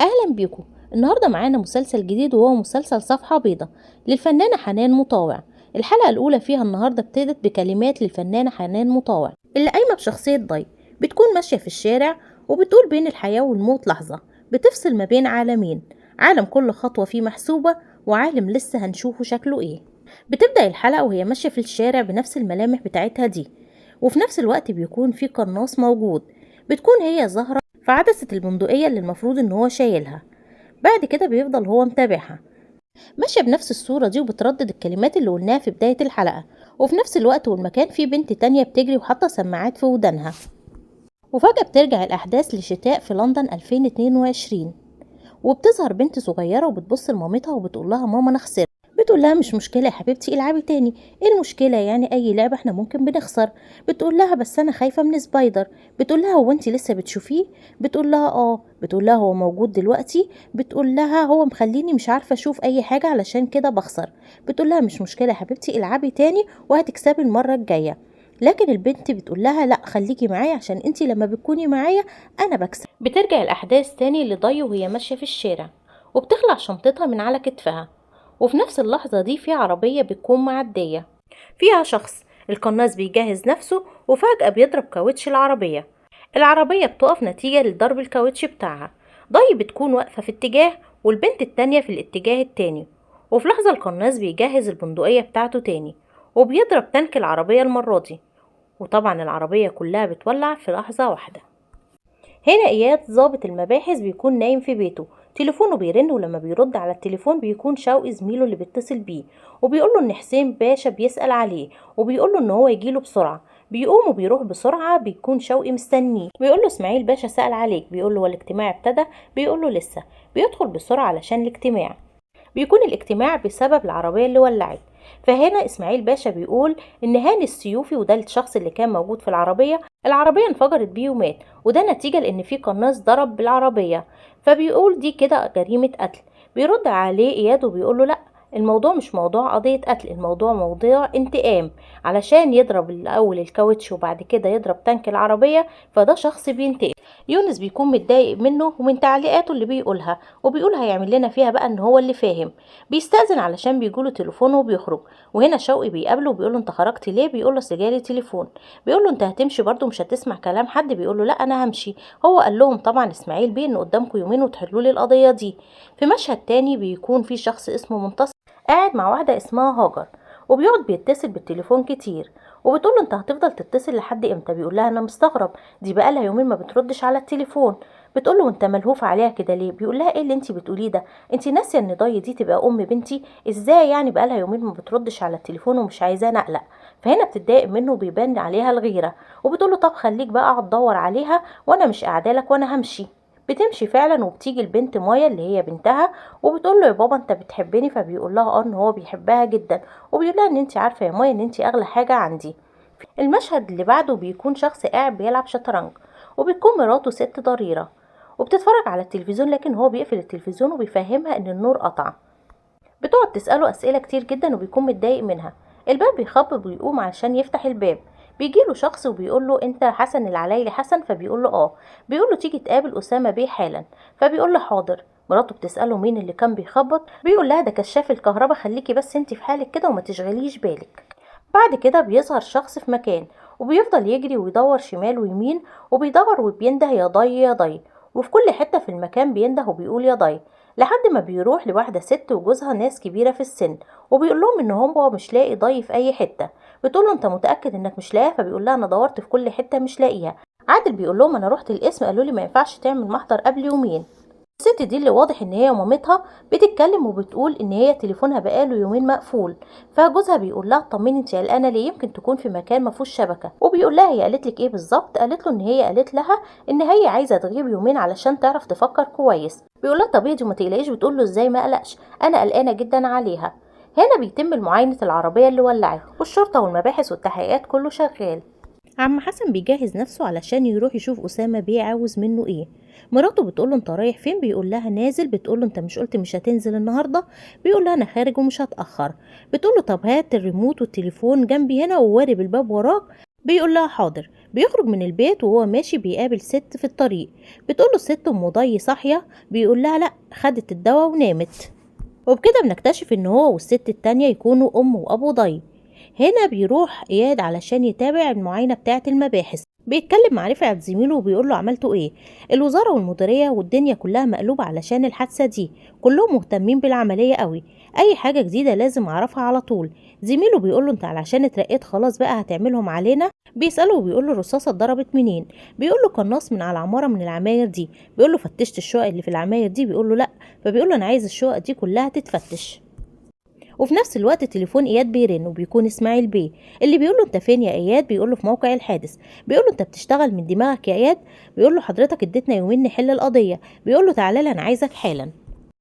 أهلا بيكم. النهاردة معانا مسلسل جديد وهو مسلسل صفحة بيضة للفنانة حنان مطاوع. الحلقة الأولى فيها النهاردة ابتدت بكلمات للفنانة حنان مطاوع اللي قايمة بشخصية ضي، بتكون ماشية في الشارع وبتقول بين الحياة والموت لحظة بتفصل ما بين عالمين، عالم كل خطوة فيه محسوبة وعالم لسه هنشوفه شكله ايه. بتبدأ الحلقة وهي ماشية في الشارع بنفس الملامح بتاعتها دي، وفي نفس الوقت بيكون في قناص موجود، بتكون هي ظاهرة في عدسة البندقية اللي المفروض ان هو شايلها. بعد كده بيفضل هو متابعها ماشية بنفس الصورة دي وبتردد الكلمات اللي قلناها في بداية الحلقة، وفي نفس الوقت والمكان في بنت تانية بتجري وحاطة سماعات في ودانها. وفجأة بترجع الأحداث لشتاء في لندن 2022، وبتظهر بنت صغيرة وبتبص لمامتها وبتقول لها ماما أنا خسرت. بتقول لها مش مشكلة يا حبيبتي العبي تاني، ايه المشكلة يعني اي لعبة احنا ممكن بنخسر. بتقول لها بس انا خايفة من سبايدر. بتقول لها هو انت لسه بتشوفيه. بتقول لها اه. بتقول لها هو موجود دلوقتي. بتقول لها هو مخليني مش عارفة اشوف اي حاجة علشان كده بخسر. بتقول لها مش مشكلة يا حبيبتي العبي تاني وهتكسبي المرة الجاية. لكن البنت بتقول لها لا خليكي معايا عشان انت لما بتكوني معايا انا بكسب. بترجع الاحداث تاني لضي وهي ماشية في الشارع وبتخلع شنطتها من على كتفها، وفي نفس اللحظة دي في عربية بتكون معدية فيها شخص. القناص بيجهز نفسه وفجأة بيضرب كاوتش العربية بتقف نتيجة لضرب الكاوتش بتاعها. ضي بتكون واقفة في اتجاه والبنت التانية في الاتجاه التاني، وفي لحظة القناص بيجهز البندقية بتاعته تاني وبيضرب تانك العربية المرة دي، وطبعا العربية كلها بتولع في لحظة واحدة. هنا اياد ضابط المباحث بيكون نايم في بيته، تليفونه بيرن ولما بيرد على التليفون بيكون شوقي زميله اللي بيتصل بيه وبيقوله ان حسين باشا بيسأل عليه وبيقوله ان هو يجيله بسرعة. بيقوم وبيروح بسرعة، بيكون شوقي مستنيه بيقوله اسماعيل باشا سأل عليك. بيقوله والاجتماع ابتدى. بيقوله لسه. بيدخل بسرعة علشان الاجتماع. بيكون الاجتماع بسبب العربية اللي ولعت. فهنا اسماعيل باشا بيقول ان هاني السيوفي وده الشخص اللي كان موجود في العربية انفجرت بيه ومات، وده نتيجة لان في قناص ضرب بالعربية. فبيقول دي كده جريمة قتل. بيرد عليه اياد وبيقول له لا، الموضوع مش موضوع قضية قتل، الموضوع موضوع انتقام. علشان يضرب الاول الكاوتش وبعد كده يضرب تانك العربية فده شخص بينتقم. يونس بيكون متضايق منه ومن تعليقاته اللي بيقولها وبيقول هيعمل لنا فيها بقى ان هو اللي فاهم. بيستأذن علشان بيجوله تليفونه وبيخرج. وهنا شوقي بيقابله وبيقوله انت خرجت ليه. بيقوله اصل جالي تليفون. بيقوله انت هتمشي برضو مش هتسمع كلام حد. بيقوله لا انا همشي. هو قال لهم طبعا اسماعيل بيه ان قدامكم يومين وتحلوا لي القضية دي. في مشهد تاني بيكون في شخص اسمه منتصر قاعد مع واحدة اسمها هاجر وبيقعد بيتصل بالتليفون كتير وبتقول له انت هتفضل تتصل لحد امتى. بيقول لها انا مستغرب، دي بقالها يومين ما بتردش على التليفون. بتقول له انت ملهوف عليها كده ليه. بيقول لها ايه اللي انت بتقوليه ده، انت ناسيه ان ضي دي تبقى ام بنتي. ازاي يعني بقالها يومين ما بتردش على التليفون ومش عايزاه نقلق. فهنا بتتضايق منه وبيبان عليها الغيره وبتقول له طب خليك بقى اقعد دور عليها وانا مش قاعده لك وانا همشي. بتمشي فعلا وبتيجي البنت مايا اللي هي بنتها وبتقول له يا بابا انت بتحبني. فبيقول لها اه ان هو بيحبها جدا وبيقول لها ان انت عارفه يا مايا ان انت اغلى حاجه عندي. المشهد اللي بعده بيكون شخص قاعد بيلعب شطرنج وبتكون مراته ست ضريرة وبتتفرج على التلفزيون، لكن هو بيقفل التلفزيون وبيفهمها ان النور قطع. بتقعد تسأله أسئلة كتير جدا وبيكون متضايق منها. الباب بيخبط ويقوم علشان يفتح الباب. بيجيله شخص وبيقول له انت حسن العلايلي حسن. فبيقول له اه. بيقول له تيجي تقابل أسامة بيه حالا. فبيقول له حاضر. مراته بتسأله مين اللي كان بيخبط. بيقول لها ده كشاف الكهرباء، خليكي بس انت في حالك كده وما تشغليش بالك. بعد كده بيظهر شخص في مكان وبيفضل يجري ويدور شمال ويمين وبيدور وبينده يا ضي يا ضي، وفي كل حتة في المكان بينده وبيقول يا ضي، لحد ما بيروح لواحدة ست وجوزها ناس كبيرة في السن وبيقول لهم ان هو مش لاقي ضي في اي حتة. بتقول له انت متأكد انك مش لاقيها. فبيقول لها انا دورت في كل حتة مش لاقيها. عادل بيقول لهم انا رحت القسم قالوا لي ما ينفعش تعمل محضر قبل يومين. الست دي اللي واضح ان هي مامتها بتتكلم وبتقول ان هي تليفونها بقاله يومين مقفول. فجوزها بيقول لها طمني انت قلقانه ليه، يمكن تكون في مكان ما فيهوش شبكه. وبيقول لها هي قالت لك ايه بالظبط. قالت له ان هي قالت لها ان هي عايزه تغيب يومين علشان تعرف تفكر كويس. بيقول لها طب اهدي وما تقلقيش. بتقول له ازاي ما اقلقش، انا قلقانه جدا عليها. هنا بيتم معاينه العربيه اللي ولعت والشرطه والمباحث والتحقيقات كله شغال. عم حسن بيجهز نفسه علشان يروح يشوف أسامة بيه عاوز منه ايه. مراته بتقوله انت رايح فين. بيقول لها نازل. بتقوله انت مش قلت مش هتنزل النهارده. بيقول لها انا خارج ومش هتأخر. بتقوله طب هات الريموت والتليفون جنبي هنا ووارب الباب وراك بيقول لها حاضر. بيخرج من البيت وهو ماشي بيقابل ست في الطريق. بتقول له الست ام ضي صاحيه؟ بيقول لها لا، خدت الدواء ونامت. وبكده بنكتشف ان هو والست التانية يكونوا ام وابو ضي. هنا بيروح اياد علشان يتابع المعاينة بتاعة المباحث. بيتكلم مع رفعت زميله وبيقول له عملتوا ايه؟ الوزارة والمديرية والدنيا كلها مقلوبة علشان الحادثة دي، كلهم مهتمين بالعملية قوي، اي حاجة جديدة لازم اعرفها على طول. زميله بيقول له انت علشان اترقيت خلاص بقى هتعملهم علينا؟ بيسأله وبيقول له الرصاصة اتضربت منين؟ بيقول له قناص من على عمارة من العماير دي. بيقول له فتشت الشقق اللي في العماير دي؟ بيقول له لا. فبيقول له انا عايز الشقق دي كلها تتفتش. وفي نفس الوقت تليفون اياد بيرن وبيكون اسماعيل بيه اللي بيقول له انت فين يا اياد؟ بيقول له في موقع الحادث. بيقول له انت بتشتغل من دماغك يا اياد؟ بيقول له حضرتك اديتنا يومين نحل القضيه. بيقول له تعالى لي انا عايزك حالا.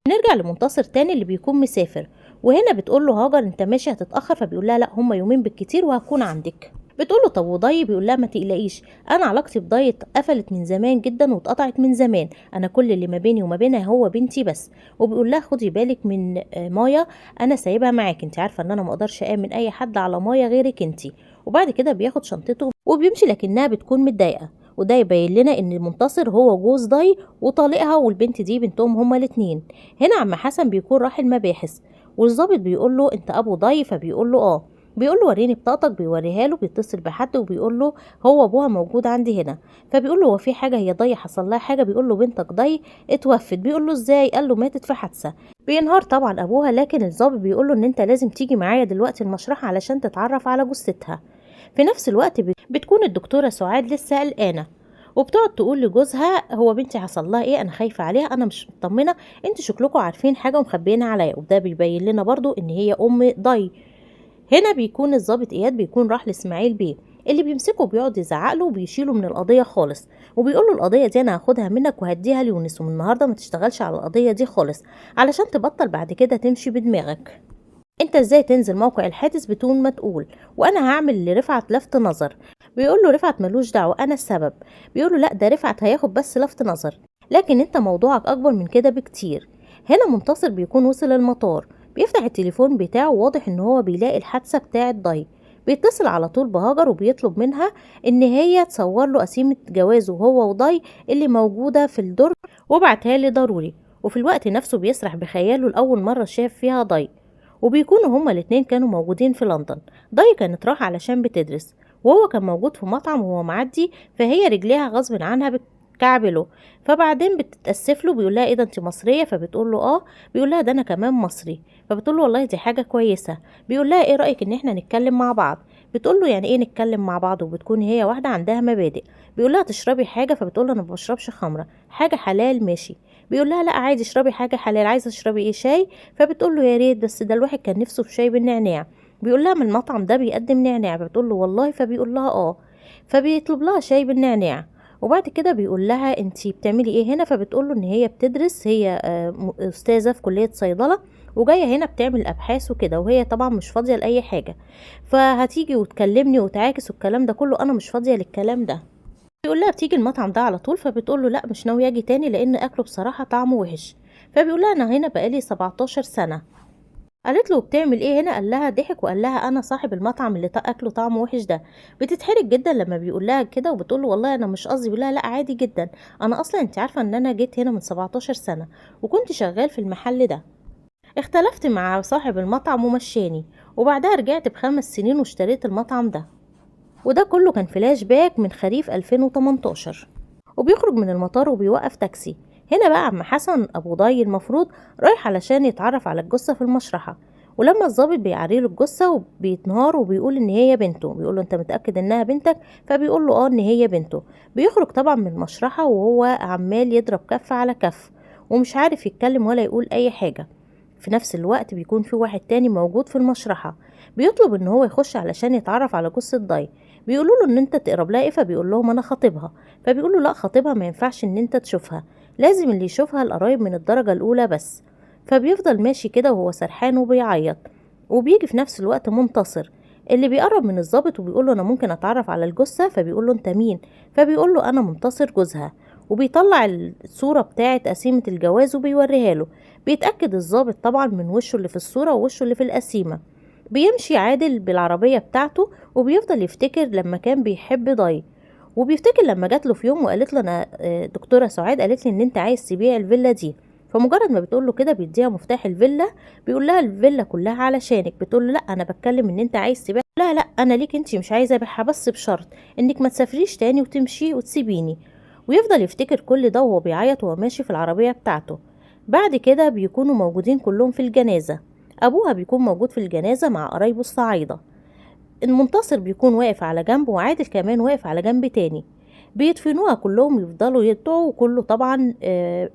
نرجع لمنتصر تاني اللي بيكون مسافر، وهنا بتقول له هاجر انت ماشي هتتاخر؟ فبيقول لها لا، هما يومين بالكتير وهكون عندك. بتقول له طب وضي؟ بيقول لها ما تقلقيش، انا علاقتي بضي اتقفلت من زمان جدا واتقطعت من زمان، انا كل اللي ما بيني وما بينها هو بنتي بس. وبيقول لها خدي بالك من مايا، انا سايبها معاك، انت عارفه ان انا ما اقدرش امن اي حد على مايا غيرك انت. وبعد كده بياخد شنطته وبيمشي، لكنها بتكون متضايقه. وده يبين لنا ان منتصر هو جوز ضي وطليقها، والبنت دي بنتهم هما الاتنين. هنا عم حسن بيكون راح المباحث، والظابط بيقول له انت ابو ضي؟ فبيقول له اه. بيقول له وريني بطاقتك، بيوريها له، بيتصل بحد وبيقول له هو ابوها موجود عندي هنا. فبيقول له هو في حاجه؟ هي ضي حصل لها حاجه؟ بيقول له بنتك ضي اتوفت. بيقول له ازاي؟ قال له ماتت في حادثه. بينهار طبعا ابوها، لكن الظابط بيقول له ان انت لازم تيجي معايا دلوقتي المشرحه علشان تتعرف على جثتها. في نفس الوقت بتكون الدكتوره سعاد لسه قلقانه، وبتقعد تقول لجوزها هو بنتي حصل لها ايه؟ انا خايفه عليها، انا مش مطمنه، انتوا شكلكم عارفين حاجه ومخبيينها عليا. وده بيبين لنا برضو ان هي ام ضي. هنا بيكون الضابط اياد بيكون راح لاسماعيل بيه اللي بيمسكه بيقعد يزعق له وبيشيله من القضيه خالص، وبيقول له القضيه دي انا هاخدها منك وهديها ليونس، ومن النهارده ما تشتغلش على القضيه دي خالص علشان تبطل بعد كده تمشي بدماغك. انت ازاي تنزل موقع الحادث بدون ما تقول؟ وانا هعمل لرفعت لفت نظر. بيقول له رفعت ملوش دعوه، انا السبب. بيقول له لا، ده رفعت هياخد بس لفت نظر، لكن انت موضوعك اكبر من كده بكتير. هنا منتصر بيكون وصل المطار، بيفتح التليفون بتاعه، واضح ان هو بيلاقي الحادثه بتاعه ضي. بيتصل على طول بهاجر وبيطلب منها ان هي تصور له قسيمه جوازه هو وضي اللي موجوده في الدرج وبعتها لي ضروري. وفي الوقت نفسه بيسرح بخياله لاول مره شاف فيها ضي، وبيكونوا هما الاتنين كانوا موجودين في لندن. ضي كانت رايحة علشان بتدرس، وهو كان موجود في مطعم وهو معدي، فهي رجليها غصب عنها بتكعبله. فبعدين بتتأسف له، بيقول لها ايه ده انت مصرية؟ فبتقول له اه. بيقول لها ده انا كمان مصري. فبتقول له والله دي حاجة كويسة. بيقول لها ايه رأيك ان احنا نتكلم مع بعض؟ بتقول له يعني ايه نتكلم مع بعض؟ وبتكون هي واحدة عندها مبادئ. بيقول لها تشربي حاجة؟ فبتقول له انا ما بشربش خمرة، حاجة حلال ماشي. بيقول لها لا عادي اشربي حاجة حلال، عايزة تشربي ايه؟ شاي؟ فبتقول له يا ريت، بس ده الواحد كان نفسه في شاي بالنعناع. بيقول لها من المطعم ده بيقدم نعناع؟ فبتقول له والله. فبيقول لها اه. فبيطلب لها شاي بالنعناع. وبعد كده بيقول لها انتي بتعملي ايه هنا؟ فبتقول له ان هي بتدرس، هي استاذة في كلية صيدلة، وجاية هنا بتعمل ابحاث وكده، وهي طبعا مش فاضية لاي حاجة، فهتيجي وتكلمني وتعاكس والكلام ده كله، انا مش فاضية للكلام ده. بيقول لها بتيجي المطعم ده على طول؟ فبتقول له لا مش ناوي اجي تاني لان اكله بصراحة طعمه وحش. فبيقول لها انا هنا بقالي 17 سنة. قالت له بتعمل ايه هنا؟ قال لها ضحك وقال لها انا صاحب المطعم اللي اكله طعمه وحش ده. بتتحرج جدا لما بيقول لها كده، وبتقول له والله انا مش قصدي. بيقول لها لا عادي جدا، انا اصلا انت عارفة ان انا جيت هنا من 17 سنة وكنت شغال في المحل ده، اختلفت مع صاحب المطعم ومشاني، وبعدها رجعت ب5 سنين واشتريت المطعم ده. وده كله كان فلاش باك من خريف 2018. وبيخرج من المطار وبيوقف تاكسي. هنا بقى عم حسن ابو ضي المفروض رايح علشان يتعرف على الجثه في المشرحه، ولما الضابط بيعريله الجثه وبيتنهار وبيقول ان هي بنته. بيقول له انت متاكد انها بنتك؟ فبيقول له اه ان هي بنته. بيخرج طبعا من المشرحه وهو عمال يضرب كف على كف ومش عارف يتكلم ولا يقول اي حاجه. في نفس الوقت بيكون في واحد تاني موجود في المشرحه، بيطلب ان هو يخش علشان يتعرف على جثه ضي. بيقولوا له ان انت تقرب لها ايه؟ فبيقول لهم انا خاطبها. فبيقولوا لا، خاطبها ما ينفعش ان انت تشوفها، لازم اللي يشوفها القرايب من الدرجة الاولى بس. فبيفضل ماشي كده وهو سرحان وبيعيط. وبيجي في نفس الوقت منتصر اللي بيقرب من الضابط وبيقول له انا ممكن اتعرف على الجثة؟ فبيقول له انت مين؟ فبيقول له انا منتصر جوزها، وبيطلع الصورة بتاعة قسيمة الجواز وبيوريها له. بيتأكد الضابط طبعا من وشه اللي في الصورة ووشه اللي في القسيمة. بيمشي عادل بالعربية بتاعته وبيفضل يفتكر لما كان بيحب ضي، وبيفتكر لما جات له في يوم وقالت له انا دكتورة سعاد قالت لي ان انت عايز تبيع الفيلا دي. فمجرد ما بتقول له كده بيديها مفتاح الفيلا، بيقول لها الفيلا كلها علشانك. بتقول له لا انا بتكلم ان انت عايز تبيع. لا انا ليك انت، مش عايزه ابيعها بس بشرط انك ما تسافريش تاني وتمشي وتسيبيني. ويفضل يفتكر كل ده وهو بيعيط وهو ماشي في العربيه بتاعته. بعد كده بيكونوا موجودين كلهم في الجنازه. ابوها بيكون موجود في الجنازه مع قرايبه الصعايده. المنتصر بيكون واقف على جنب وعادل كمان واقف على جنب تاني. بيدفنوها كلهم، يفضلوا يدعوا وكله طبعا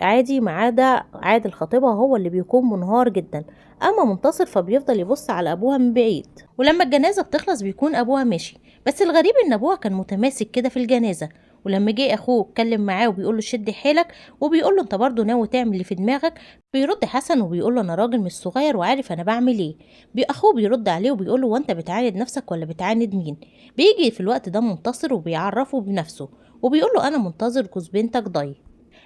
عادي ما عدا عادل خطيبها هو اللي بيكون منهار جدا. اما منتصر فبيفضل يبص على ابوها من بعيد. ولما الجنازه بتخلص بيكون ابوها ماشي، بس الغريب ان ابوها كان متماسك كده في الجنازه. ولما جه اخوه اتكلم معاه وبيقول له شد حيلك وبيقول له انت برضه ناوي تعمل اللي في دماغك، بيرد حسن وبيقول له انا راجل مش صغير وعارف انا بعمل ايه. اخوه بيرد عليه وبيقول له وانت بتعاند نفسك ولا بتعاند مين؟ بيجي في الوقت ده منتصر وبيعرفه بنفسه وبيقول له انا منتظر جوز بنتك ضي.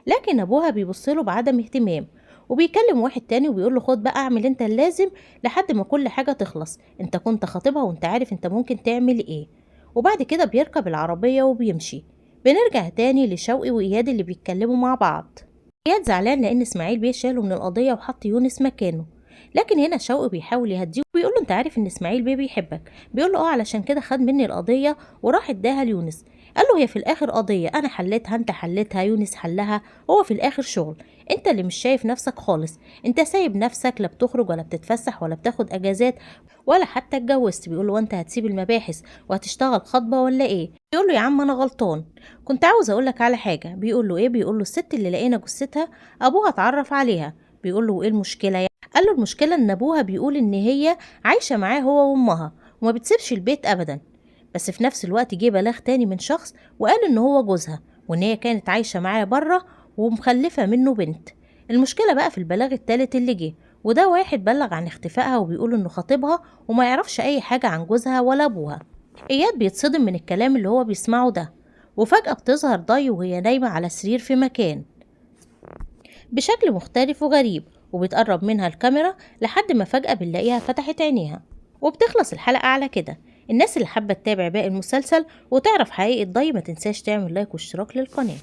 لكن ابوها بيبص له بعدم اهتمام وبيكلم واحد تاني وبيقول له خد بقى اعمل انت اللازم لحد ما كل حاجه تخلص، انت كنت خاطبها وانت عارف انت ممكن تعمل ايه. وبعد كده بيركب العربيه وبيمشي. بنرجع تاني لشوقي واياد اللي بيتكلموا مع بعض. اياد زعلان لان اسماعيل بيه شاله من القضيه وحط يونس مكانه. لكن هنا شوقي بيحاول يهديه وبيقول له انت عارف ان اسماعيل بيه بيحبك. بيقول له علشان كده خد مني القضيه وراح اداها ليونس. قال له هي في الاخر قضيه انا حليتها انت حليتها يونس حلها، هو في الاخر شغل. انت اللي مش شايف نفسك خالص، انت سايب نفسك لا بتخرج ولا بتتفسح ولا بتاخد اجازات ولا حتى اتجوزت. بيقول له وانت هتسيب المباحث وهتشتغل خطبه ولا ايه؟ بيقول له يا عم انا غلطان، كنت عاوز اقول لك على حاجه. بيقول له ايه؟ بيقول له الست اللي لقينا جثتها ابوها اتعرف عليها. بيقول له ايه المشكله يعني؟ قال له المشكله ان ابوها بيقول ان هي عايشه معاه هو وامها وما بتسيبش البيت ابدا، بس في نفس الوقت جه بلاغ تاني من شخص وقال ان هو جوزها وان هي كانت عايشه معاه بره ومخلفه منه بنت. المشكله بقى في البلاغ التالت اللي جه، وده واحد بلغ عن اختفائها وبيقول انه خطيبها وما يعرفش اي حاجه عن جوزها ولا ابوها. اياد بيتصدم من الكلام اللي هو بيسمعه ده، وفجأة بتظهر ضي وهي نايمة على سرير في مكان بشكل مختلف وغريب، وبتقرب منها الكاميرا لحد ما فجأة بنلاقيها فتحت عينيها. وبتخلص الحلقة على كده. الناس اللي حابة تتابع باقي المسلسل وتعرف حقيقة ضي ما تنساش تعمل لايك واشتراك للقناة.